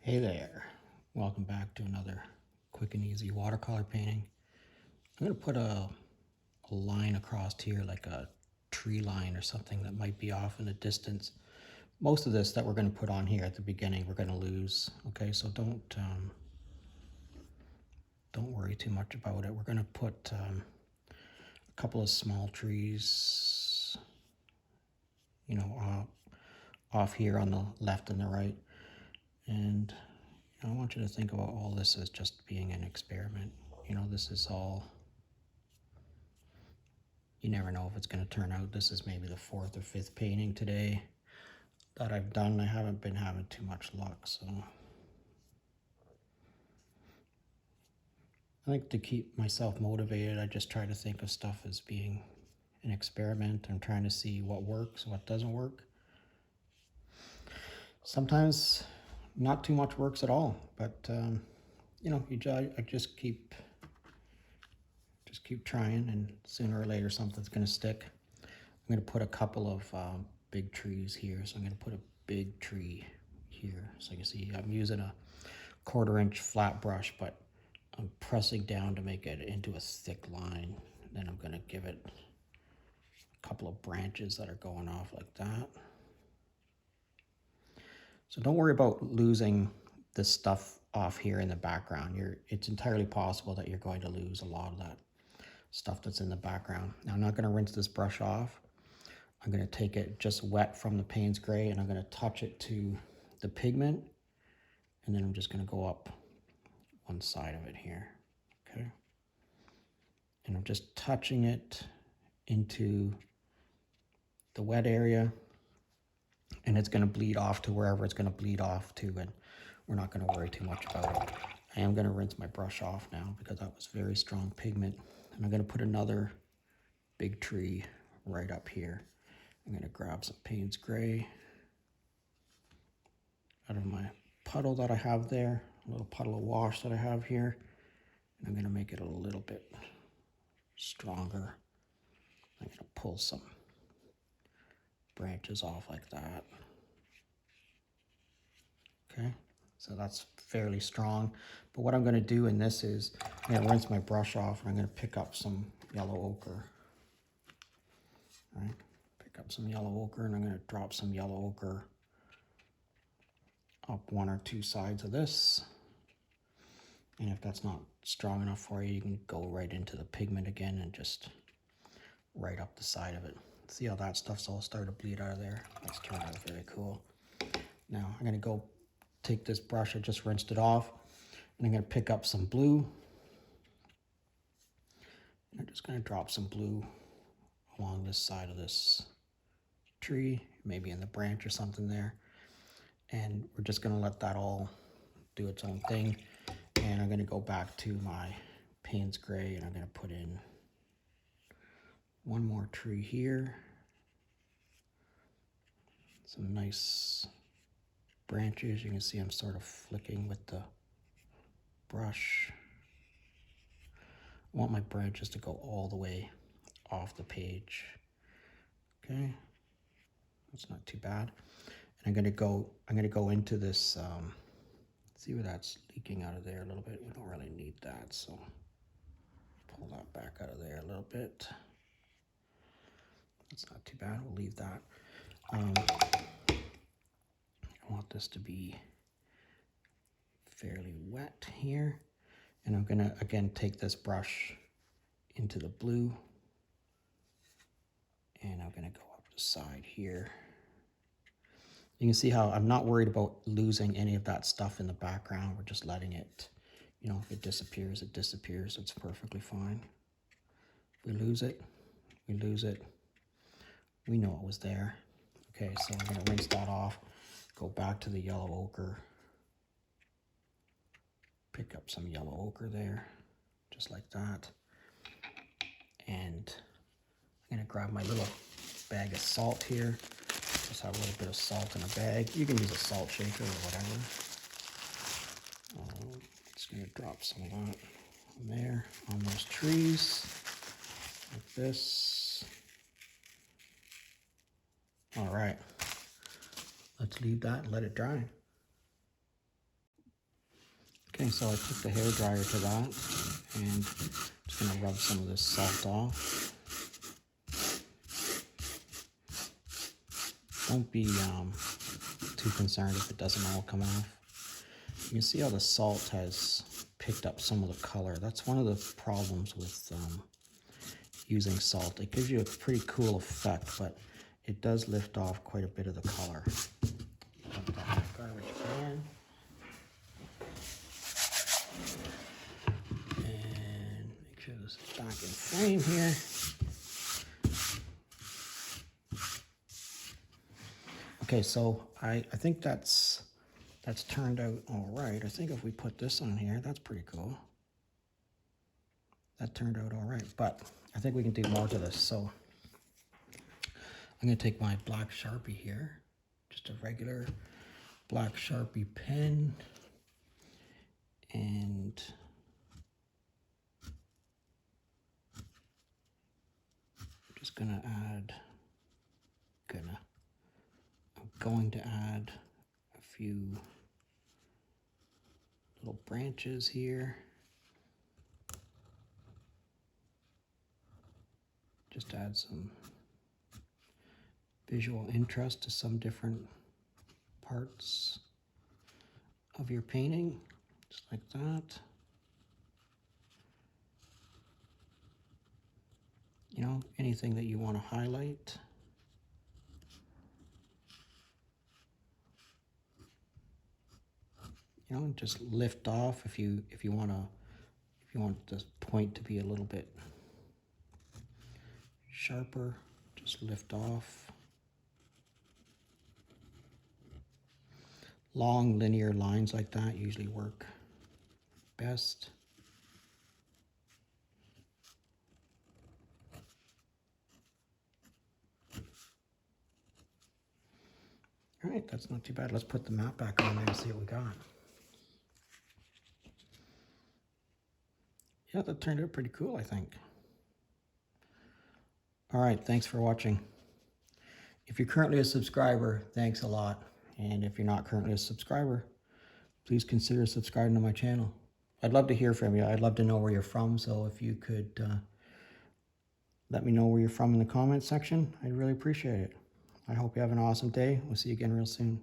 Hey there, welcome back to another quick and easy watercolor painting. I'm going to put a line across here, like a tree line or something that might be off in the distance. Most of this that we're going to put on here at the beginning we're going to lose, okay, so don't worry too much about it. We're going to put a couple of small trees, you know, off here on the left and the right, and I want you to think about all this as just being an experiment. You know, this is all, you never know if it's going to turn out. This is maybe the fourth or fifth painting today that I've done. I haven't been having too much luck, so I like to keep myself motivated. I just try to think of stuff as being an experiment. I'm trying to see what works, what doesn't work. Sometimes not too much works at all, but you know, I just keep trying, and sooner or later something's going to stick. I'm going to put a couple of big trees here, so I'm going to put a big tree here. So you can see I'm using a 1/4-inch flat brush, but I'm pressing down to make it into a thick line. Then I'm going to give it a couple of branches that are going off like that. So don't worry about losing the stuff off here in the background. It's entirely possible that you're going to lose a lot of that stuff that's in the background. Now I'm not going to rinse this brush off. I'm going to take it just wet from the Payne's gray, and I'm going to touch it to the pigment, and then I'm just going to go up one side of it here, okay? And I'm just touching it into the wet area, and it's going to bleed off to wherever it's going to bleed off to, and we're not going to worry too much about it. I am going to rinse my brush off now because that was very strong pigment, and I'm going to put another big tree right up here. I'm going to grab some Payne's gray out of my puddle that I have there, a little puddle of wash that I have here, and I'm going to make it a little bit stronger. I'm going to pull some branches off like that. Okay, so that's fairly strong. But what I'm going to do in this is I'm going to rinse my brush off, and I'm going to pick up some yellow ochre. All right, pick up some yellow ochre, and I'm going to drop some yellow ochre up one or two sides of this. And if that's not strong enough for you, you can go right into the pigment again and just right up the side of it. See how that stuff's all started to bleed out of there? That's turned out very cool. Now I'm going to go take this brush, I just rinsed it off, and I'm going to pick up some blue. And I'm just going to drop some blue along this side of this tree, maybe in the branch or something there. And we're just going to let that all do its own thing. And I'm going to go back to my Payne's gray, and I'm going to put in one more tree here. Some nice branches. You can see I'm sort of flicking with the brush. I want my branches to go all the way off the page. Okay, that's not too bad. And I'm gonna go into this. See where that's leaking out of there a little bit. We don't really need that, so pull that back out of there a little bit. That's not too bad. We'll leave that. I want this to be fairly wet here, and I'm gonna again take this brush into the blue, and I'm gonna go up the side here. You can see how I'm not worried about losing any of that stuff in the background. We're just letting it, you know, if it disappears, it disappears. It's perfectly fine. If we lose it, we lose it. We know it was there. Okay, so I'm gonna rinse that off, go back to the yellow ochre, pick up some yellow ochre there, just like that. And I'm gonna grab my little bag of salt here. Just have a little bit of salt in a bag. You can use a salt shaker or whatever. Just gonna drop some of that on there, on those trees, like this. All right, let's leave that and let it dry. Okay, so I took the hairdryer to that and just gonna rub some of this salt off. Don't be too concerned if it doesn't all come off. You can see how the salt has picked up some of the color. That's one of the problems with using salt. It gives you a pretty cool effect, but it does lift off quite a bit of the color. Garbage can. And make sure this is back in frame here. Okay, so I think that's turned out all right. I think if we put this on here, that's pretty cool. That turned out all right, but I think we can do more to this. So I'm gonna take my black Sharpie here, just a regular black Sharpie pen, and I'm just gonna add, I'm going to add a few little branches here. Just add some visual interest to some different parts of your painting, just like that. You know, anything that you want to highlight. You know, just lift off if you want the point to be a little bit sharper, just lift off. Long linear lines like that usually work best. All right, that's not too bad. Let's put the map back on there and see what we got. Yeah, that turned out pretty cool, I think. All right, thanks for watching. If you're currently a subscriber, thanks a lot. And if you're not currently a subscriber, please consider subscribing to my channel. I'd love to hear from you. I'd love to know where you're from. So if you could let me know where you're from in the comments section, I'd really appreciate it. I hope you have an awesome day. We'll see you again real soon.